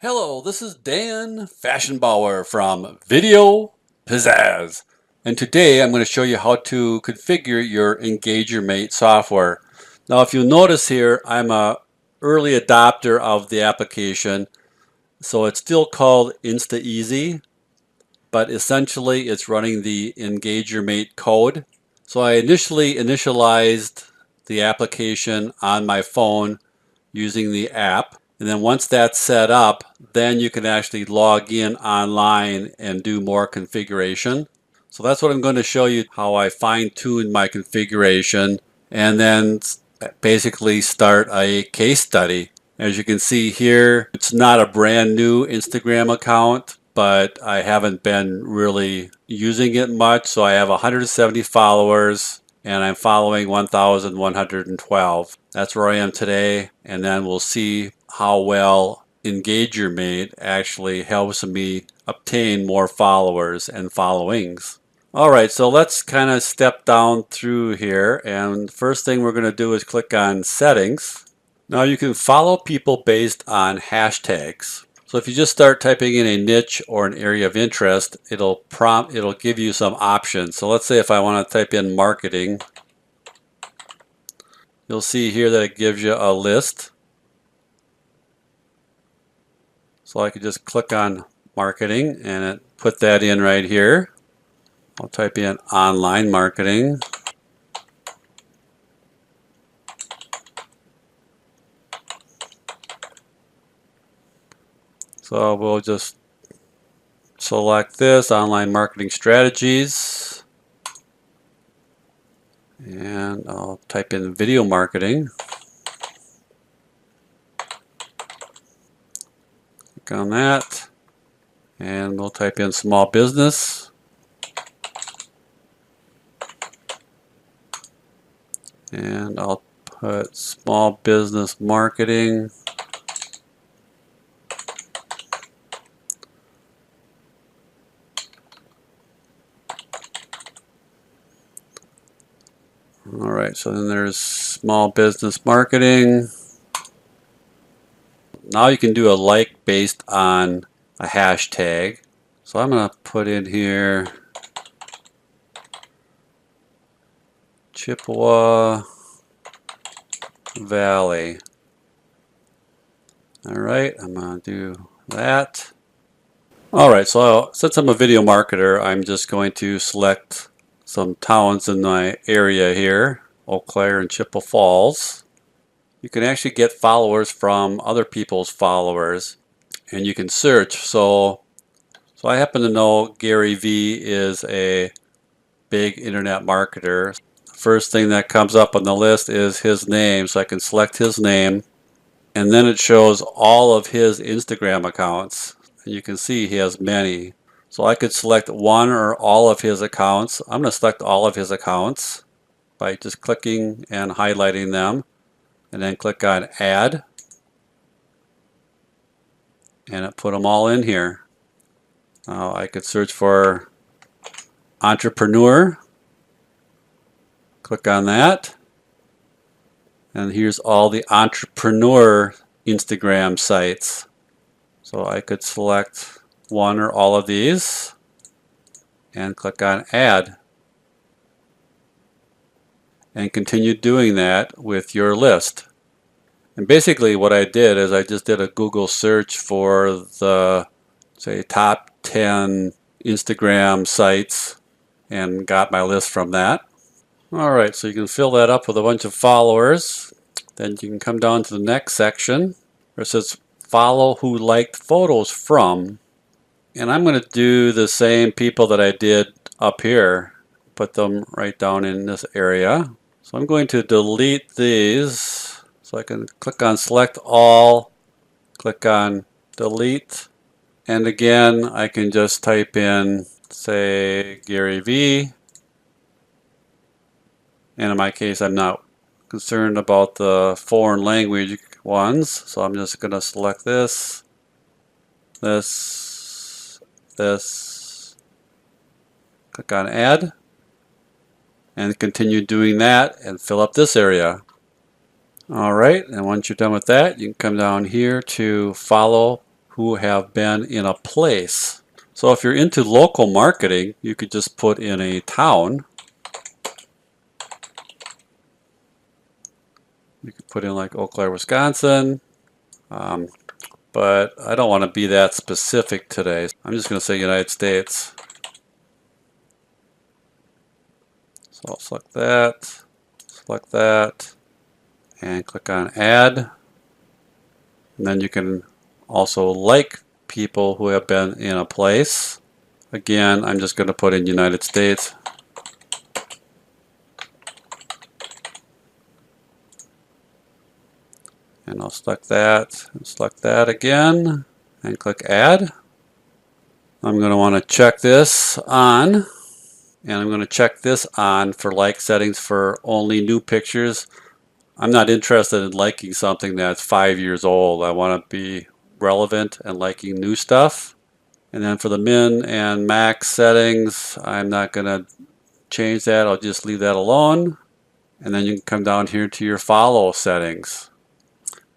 Hello, this is Dan Faschingbauer from Video Pizzazz. And today I'm going to show you how to configure your EngagerMate software. Now if you notice here, I'm a early adopter of the application. So it's still called InstaEasy, but essentially it's running the EngagerMate code. So I initially initialized the application on my phone using the app. And then once that's set up, then you can actually log in online and do more configuration. So that's what I'm going to show you, how I fine-tune my configuration and then basically start a case study. As you can see here, it's not a brand new Instagram account, but I haven't been really using it much. So I have 170 followers and I'm following 1,112. That's where I am today, and then we'll see how well EngagerMate actually helps me obtain more followers and followings. Alright, so let's kind of step down through here, and the first thing we're going to do is click on Settings. Now you can follow people based on hashtags. So if you just start typing in a niche or an area of interest, it'll give you some options. So let's say if I want to type in marketing, you'll see here that it gives you a list. So I could just click on marketing and put that in right here. I'll type in online marketing. So we'll just select this, online marketing strategies, and I'll type in video marketing. Click on that, and we'll type in small business. And I'll put small business marketing. Alright, so then there's small business marketing. Now you can do a like based on a hashtag. So I'm going to put in here Chippewa Valley. Alright, I'm going to do that. Alright, so since I'm a video marketer, I'm just going to select some towns in my area here, Eau Claire and Chippewa Falls. You can actually get followers from other people's followers, and you can search. So I happen to know Gary V is a big internet marketer. First thing that comes up on the list is his name, so I can select his name, and then it shows all of his Instagram accounts, and you can see he has many. So I could select one or all of his accounts. I'm going to select all of his accounts by just clicking and highlighting them, and then click on Add, and it put them all in here. Now I could search for entrepreneur, click on that, and here's all the entrepreneur Instagram sites. So I could select one or all of these and click on Add, and continue doing that with your list. And basically what I did is I just did a Google search for the, say, top 10 Instagram sites and got my list from that. Alright, so you can fill that up with a bunch of followers. Then you can come down to the next section where it says follow who liked photos from. And I'm going to do the same people that I did up here. Put them right down in this area. So I'm going to delete these. So I can click on select all, click on delete. And again, I can just type in, say, Gary V. And in my case, I'm not concerned about the foreign language ones. So I'm just going to select this, this, click on Add, and continue doing that and fill up this area. Alright, and once you're done with that, you can come down here to follow who have been in a place. So if you're into local marketing, you could just put in a town. You could put in like Eau Claire, Wisconsin. But I don't want to be that specific today. I'm just going to say United States. So I'll select that, and click on Add. And then you can also like people who have been in a place. Again, I'm just going to put in United States. And I'll select that, and select that again, and click Add. I'm going to want to check this on, and I'm going to check this on for like settings for only new pictures. I'm not interested in liking something that's 5 years old. I want to be relevant and liking new stuff. And then for the min and max settings, I'm not going to change that. I'll just leave that alone. And then you can come down here to your follow settings.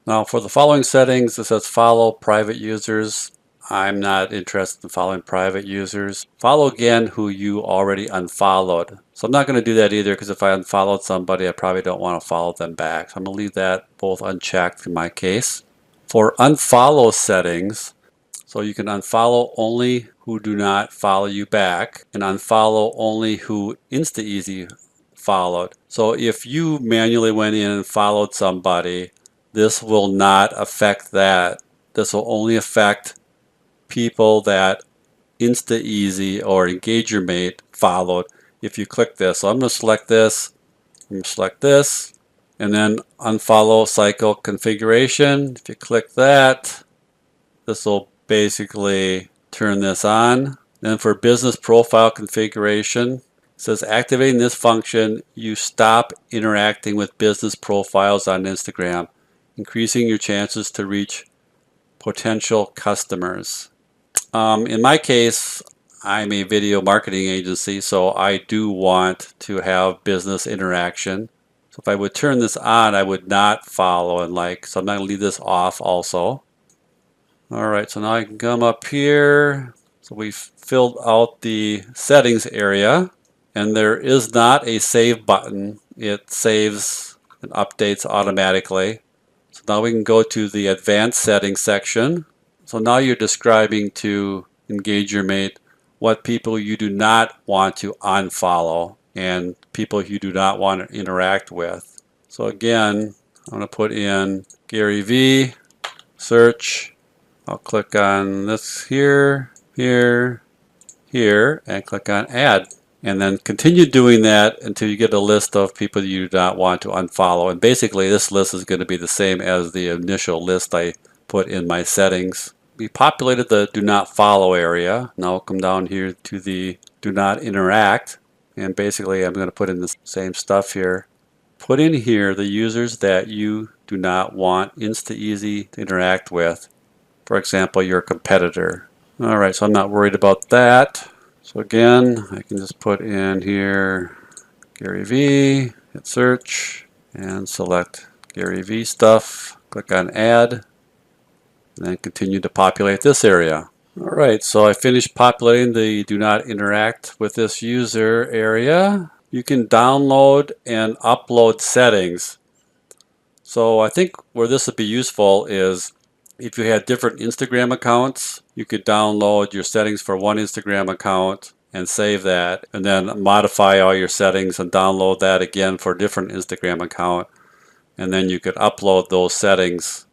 Now for the following settings, it says follow private users. I'm not interested in following private users. Follow again who you already unfollowed. So I'm not going to do that either, because if I unfollowed somebody, I probably don't want to follow them back. So I'm going to leave that both unchecked in my case. For unfollow settings, so you can unfollow only who do not follow you back, and unfollow only who Insta-Easy followed. So if you manually went in and followed somebody, this will not affect that. This will only affect people that Insta-Easy or EngagerMate followed if you click this. So I'm going to select this, I'm going to select this, and then unfollow cycle configuration. If you click that, this will basically turn this on. Then for business profile configuration, it says activating this function, you stop interacting with business profiles on Instagram, increasing your chances to reach potential customers. In my case, I'm a video marketing agency, so I do want to have business interaction. So if I would turn this on, I would not follow and like, so I'm not going to leave this off also. Alright, so now I can come up here. So we've filled out the settings area, and there is not a save button. It saves and updates automatically. So now we can go to the advanced settings section. So now you're describing to EngagerMate what people you do not want to unfollow and people you do not want to interact with. So again, I'm going to put in Gary V, search. I'll click on this here, here, here, and click on Add. And then continue doing that until you get a list of people you do not want to unfollow. And basically this list is going to be the same as the initial list I put in my settings. We populated the do not follow area. Now I'll come down here to the do not interact. And basically I'm going to put in the same stuff here. Put in here the users that you do not want Insta-Easy to interact with. For example, your competitor. Alright, so I'm not worried about that. So again, I can just put in here Gary V, hit search, and select Gary V stuff. Click on Add, and then continue to populate this area. Alright, so I finished populating the do not interact with this user area. You can download and upload settings. So I think where this would be useful is if you had different Instagram accounts, you could download your settings for one Instagram account and save that, and then modify all your settings and download that again for a different Instagram account. And then you could upload those settings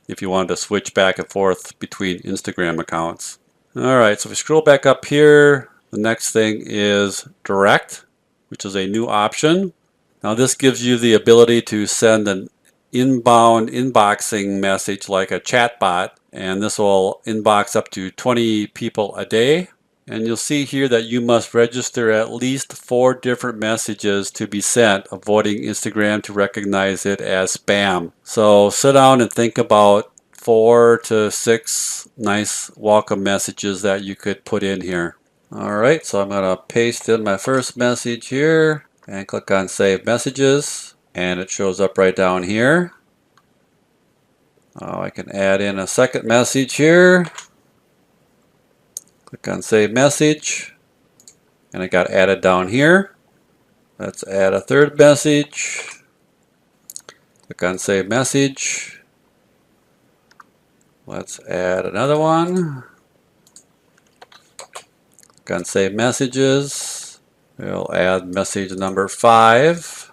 if you wanted to switch back and forth between Instagram accounts. Alright, so if we scroll back up here, the next thing is Direct, which is a new option. Now this gives you the ability to send an inbound inboxing message like a chatbot, and this will inbox up to 20 people a day. And you'll see here that you must register at least 4 different messages to be sent, avoiding Instagram to recognize it as spam. So sit down and think about 4 to 6 nice welcome messages that you could put in here. Alright, so I'm going to paste in my first message here and click on Save Messages. And it shows up right down here. I can add in a second message here. Click on Save Message. And it got added down here. Let's add a third message. Click on Save Message. Let's add another one. Click on Save Messages. We'll add message number 5.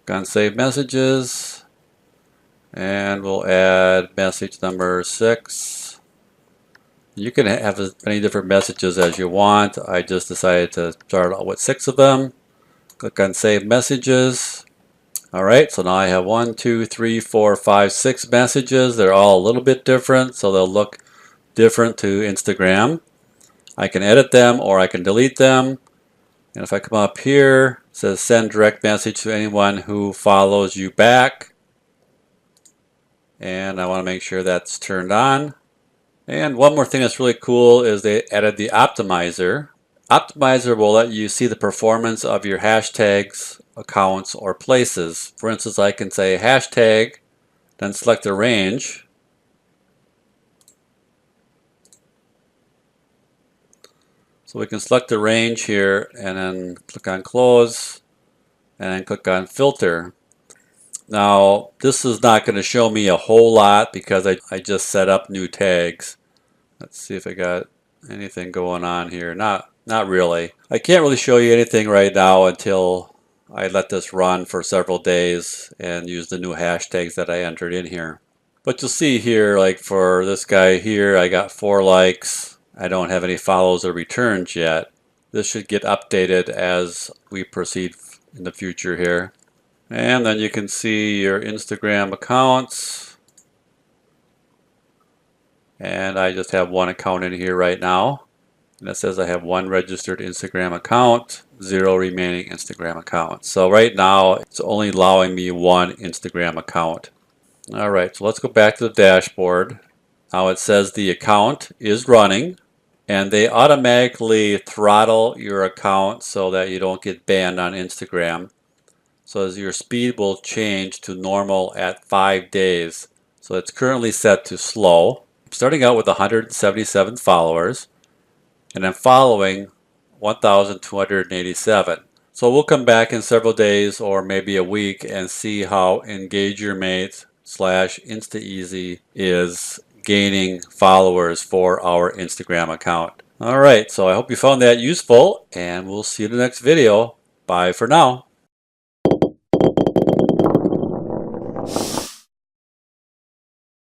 Click on Save Messages. And we'll add message number 6. You can have as many different messages as you want. I just decided to start out with 6 of them. Click on Save Messages. Alright, so now I have 1, 2, 3, 4, 5, 6 messages. They're all a little bit different, so they'll look different to Instagram. I can edit them or I can delete them. And if I come up here, it says send direct message to anyone who follows you back. And I want to make sure that's turned on. And one more thing that's really cool is they added the optimizer. Optimizer will let you see the performance of your hashtags, accounts, or places. For instance, I can say hashtag, then select the range. So we can select the range here and then click on close and then click on filter. Now this is not going to show me a whole lot because I just set up new tags. Let's see if I got anything going on here. Not really. I can't really show you anything right now until I let this run for several days and use the new hashtags that I entered in here. But you'll see here, like for this guy here, I got 4 likes. I don't have any follows or returns yet. This should get updated as we proceed in the future here. And then you can see your Instagram accounts. And I just have 1 account in here right now. And it says I have 1 registered Instagram account, 0 remaining Instagram accounts. So right now it's only allowing me 1 Instagram account. Alright, so let's go back to the dashboard. Now it says the account is running and they automatically throttle your account so that you don't get banned on Instagram. So as your speed will change to normal at 5 days. So it's currently set to slow. I'm starting out with 177 followers. And I'm following 1,287. So we'll come back in several days or maybe a week and see how EngagerMate / InstaEasy is gaining followers for our Instagram account. Alright, so I hope you found that useful and we'll see you in the next video. Bye for now.